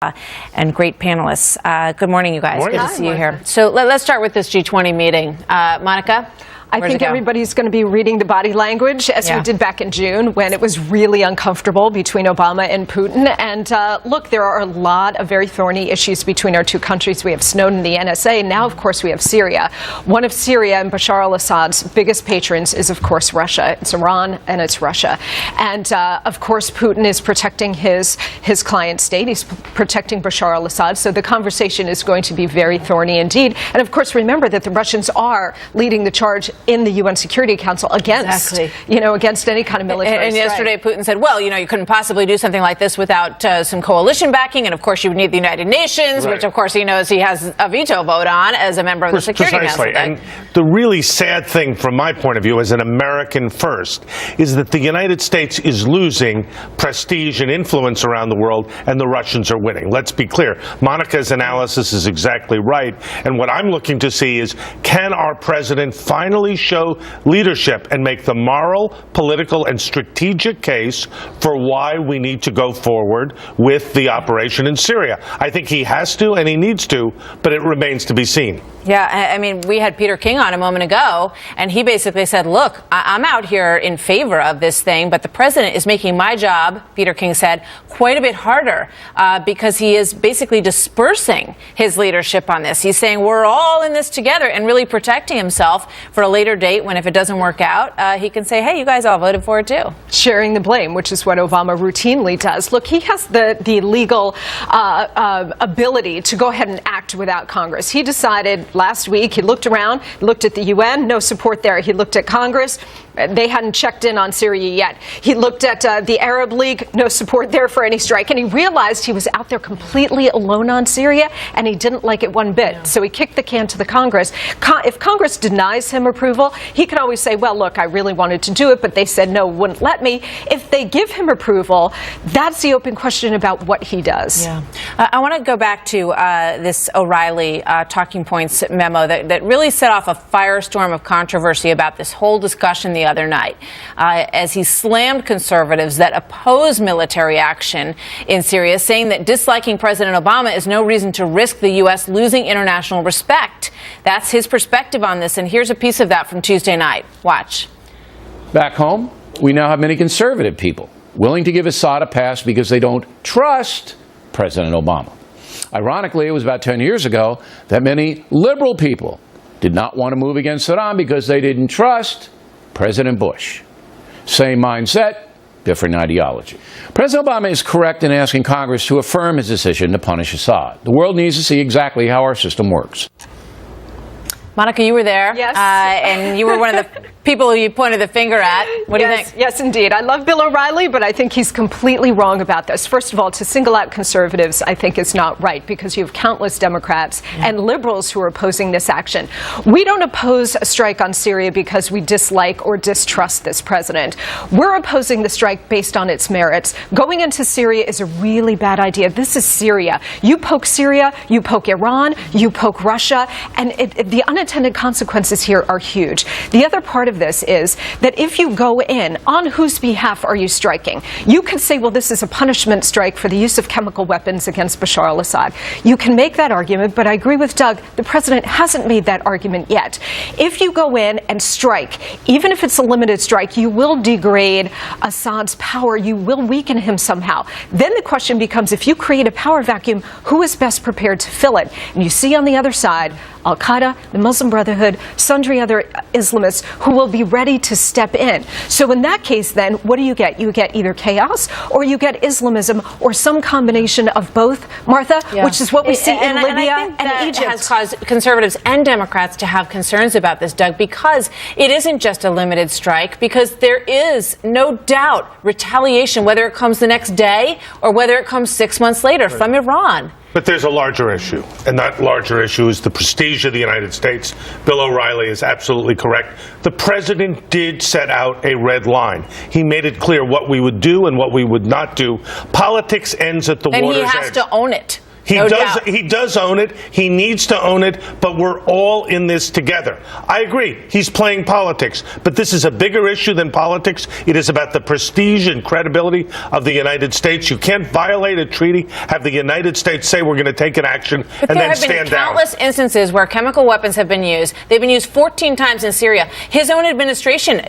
And great panelists. Good morning, you guys. Morning. Good to see you here. So let's start with this G20 meeting. Monica? I think everybody's going to be reading the body language, as we did back in June, when it was really uncomfortable between Obama and Putin. And look, there are a lot of very thorny issues between our two countries. We have Snowden, the NSA. Now, of course, we have Syria. One of Syria and Bashar al-Assad's biggest patrons is, of course, Russia. It's Iran and it's Russia. And, of course, Putin is protecting his client state. He's protecting Bashar al-Assad. So the conversation is going to be very thorny indeed. And, of course, remember that the Russians are leading the charge in the UN Security Council against, against any kind of military And strike. yesterday Putin said, well, you couldn't possibly do something like this without some coalition backing, and of course you would need the United Nations, which of course he knows he has a veto vote on as a member of the Security Council. And the really sad thing from my point of view as an American first is that the United States is losing prestige and influence around the world, and the Russians are winning. Let's be clear. Monica's analysis is exactly right, and what I'm looking to see is, can our president finally show leadership and make the moral, political, and strategic case for why we need to go forward with the operation in Syria? I think he has to and he needs to, but it remains to be seen. Yeah, I mean, we had Peter King on a moment ago, and he basically said, look, I'm out here in favor of this thing, but the president is making my job, Peter King said, quite a bit harder because he is basically dispersing his leadership on this. He's saying we're all in this together and really protecting himself for a later date when, if it doesn't work out, he can say, hey, you guys all voted for it too. Sharing the blame, which is what Obama routinely does. Look, he has the legal ability to go ahead and act without Congress. He decided last week, he looked around, looked at the UN, no support there. He looked at Congress. They hadn't checked in on Syria yet. He looked at the Arab League, no support there for any strike. And he realized he was out there completely alone on Syria, and he didn't like it one bit. Yeah. So he kicked the can to the Congress. If Congress denies him approval, he can always say, well, look, I really wanted to do it, but they said no, wouldn't let me. If they give him approval, that's the open question about what he does. Yeah. I want to go back to this O'Reilly talking points memo that really set off a firestorm of controversy about this whole discussion the other night, as he slammed conservatives that oppose military action in Syria, saying that disliking President Obama is no reason to risk the U.S. losing international respect. That's his perspective on this, and here's a piece of that from Tuesday night. Watch. Back home, we now have many conservative people willing to give Assad a pass because they don't trust President Obama. Ironically, it was about 10 years ago that many liberal people did not want to move against Saddam because they didn't trust President Bush. Same mindset, different ideology. President Obama is correct in asking Congress to affirm his decision to punish Assad. The world needs to see exactly how our system works. Monica, you were there. Yes. And you were one of the people who you pointed the finger at. What do you think? Yes, indeed. I love Bill O'Reilly, but I think he's completely wrong about this. First of all, to single out conservatives, I think is not right, because you have countless Democrats and liberals who are opposing this action. We don't oppose a strike on Syria because we dislike or distrust this president. We're opposing the strike based on its merits. Going into Syria is a really bad idea. This is Syria. You poke Syria, you poke Iran, you poke Russia, and the unintended consequences here are huge. The other part of this is that if you go in, on whose behalf are you striking? You could say, well, this is a punishment strike for the use of chemical weapons against Bashar al-Assad. You can make that argument, but I agree with Doug, the president hasn't made that argument yet. If you go in and strike, even if it's a limited strike, you will degrade Assad's power. You will weaken him somehow. Then the question becomes, if you create a power vacuum, who is best prepared to fill it? And you see on the other side, Al-Qaeda, the Muslim Brotherhood, sundry other Islamists who will be ready to step in. So in that case, then, what do? You get either chaos or you get Islamism or some combination of both, Martha, which is what we see in Libya and Egypt. Has caused conservatives and Democrats to have concerns about this, Doug, because it isn't just a limited strike, because there is no doubt retaliation, whether it comes the next day or whether it comes 6 months later from Iran. But there's a larger issue, and that larger issue is the prestige of the United States. Bill O'Reilly is absolutely correct. The president did set out a red line. He made it clear what we would do and what we would not do. Politics ends at the water's edge. And he has to own it. No doubt. He does own it. He needs to own it, but we're all in this together. I agree. He's playing politics, but this is a bigger issue than politics. It is about the prestige and credibility of the United States. You can't violate a treaty, have the United States say we're going to take an action, but and then stand down. There have been countless instances where chemical weapons have been used. They've been used 14 times in Syria. His own administration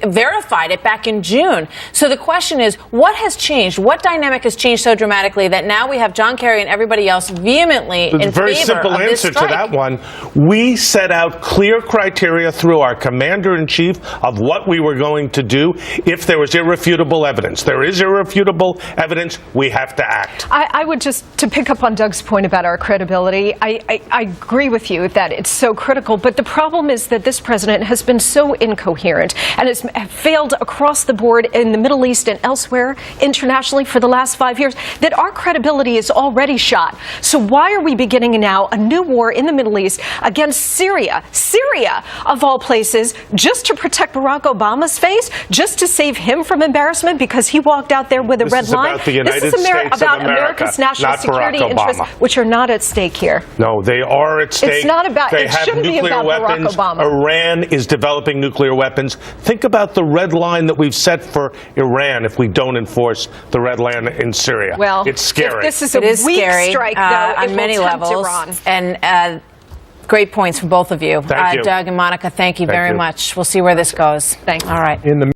verified it back in June. So the question is, what has changed? What dynamic has changed so dramatically that now we have John Kerry and everybody else vehemently in very favor simple of this answer strike? to that one. We set out clear criteria through our commander-in-chief of what we were going to do if there was irrefutable evidence. There is irrefutable evidence. We have to act. I would just, to pick up on Doug's point about our credibility, I agree with you that it's so critical, but the problem is that this president has been so incoherent and has failed across the board in the Middle East and elsewhere internationally for the last 5 years that our credibility is already shot. So why are we beginning now a new war in the Middle East against Syria? Syria, of all places, just to protect Barack Obama's face, just to save him from embarrassment because he walked out there with a red line? About the United this is States about of America, America's national not security Barack interests, Obama. which are not at stake here. No, they are at stake. It's not about, they it have shouldn't be nuclear about weapons. Barack Obama. Iran is developing nuclear weapons. Think about the red line that we've set for Iran if we don't enforce the red line in Syria. Well, it's scary. If this is a weak scary, strike, though, on many levels. Iran. And great points from both of you. Thank you. Doug and Monica, thank you very you. much. We'll see where this goes. Thanks. All right.